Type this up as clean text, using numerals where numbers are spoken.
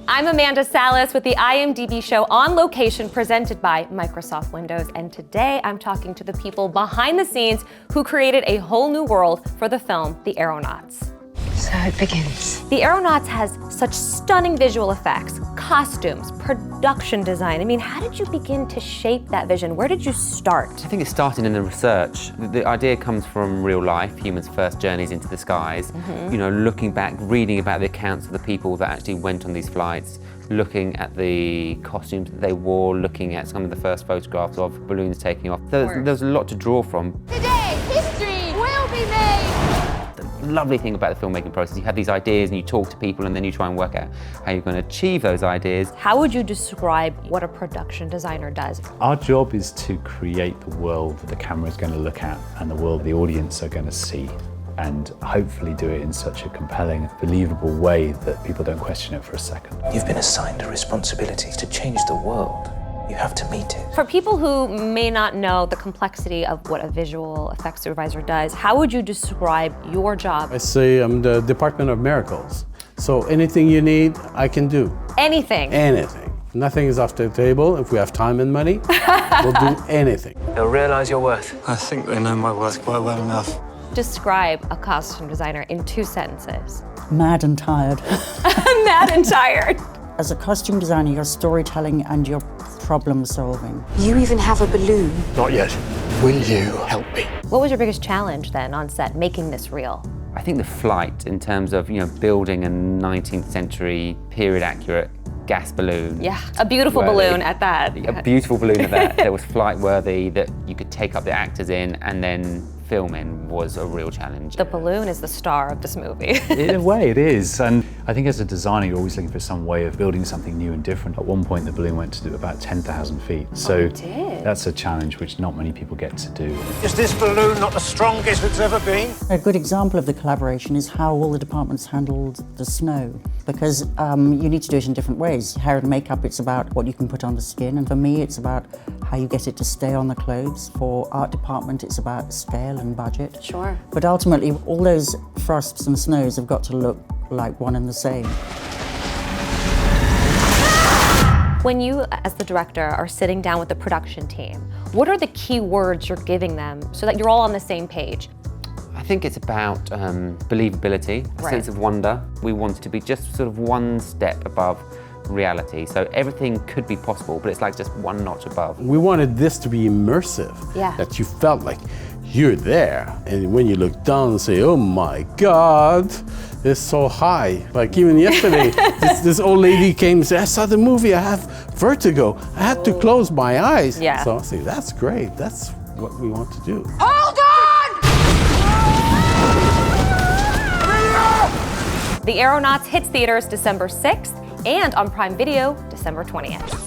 I'm Amanda Salas with the IMDb show On Location presented by Microsoft Windows, and today I'm talking to the people behind the scenes who created a whole new world for the film, The Aeronauts. So it begins. The Aeronauts has such stunning visual effects, costumes, production design. I mean, how did you begin to shape that vision? Where did you start? I think it started in the research. The idea comes from real life, humans' first journeys into the skies. You know, looking back, reading about the accounts of the people that actually went on these flights, looking at the costumes that they wore, looking at some of the first photographs of balloons taking off. There's a lot to draw from. Today, history will be made. The lovely thing about the filmmaking process, you have these ideas and you talk to people and then you try and work out how you're going to achieve those ideas. How would you describe what a production designer does? Our job is to create the world that the camera is going to look at and the world the audience are going to see, and hopefully do it in such a compelling, believable way that people don't question it for a second. You've been assigned a responsibility to change the world. You have to meet it. For people who may not know the complexity of what a visual effects supervisor does, how would you describe your job? I say I'm the Department of Miracles. So anything you need, I can do. Anything. Anything. Nothing is off the table. If we have time and money, we'll do anything. They'll realize your worth. I think they know my worth quite well enough. Describe a costume designer in 2 sentences. Mad and tired. Mad and tired. As a costume designer, you're storytelling and you're problem solving. You even have a balloon. Not yet. Will you help me? What was your biggest challenge then on set, making this real? I think the flight, in terms of building a 19th century period accurate gas balloon. Yeah, a beautiful balloon at that. A beautiful balloon at that, that was flight worthy, that you could take up the actors in and then film in, was a real challenge. The balloon is the star of this movie. In a way it is, and I think as a designer you're always looking for some way of building something new and different. At one point the balloon went to about 10,000 feet, so that's a challenge which not many people get to do. Is this balloon not the strongest it's ever been? A good example of the collaboration is how all the departments handled the snow, because you need to do it in different ways. Hair and makeup, it's about what you can put on the skin, and for me it's about how you get it to stay on the clothes. For art department it's about scale and budget. Sure. But ultimately all those frosts and snows have got to look like one and the same. When you, as the director, are sitting down with the production team, what are the key words you're giving them so that you're all on the same page? I think it's about believability, a sense of wonder. We want it to be just sort of one step above reality. So everything could be possible, but it's like just one notch above. We wanted this to be immersive. Yeah. That you felt like you're there. And when you look down and say, oh my God, it's so high. Like even yesterday, this old lady came and said, I saw the movie, I have vertigo. I had to close my eyes. Yeah. So I say, that's great. That's what we want to do. Hold on! The Aeronauts hits theaters December 6th and on Prime Video December 20th.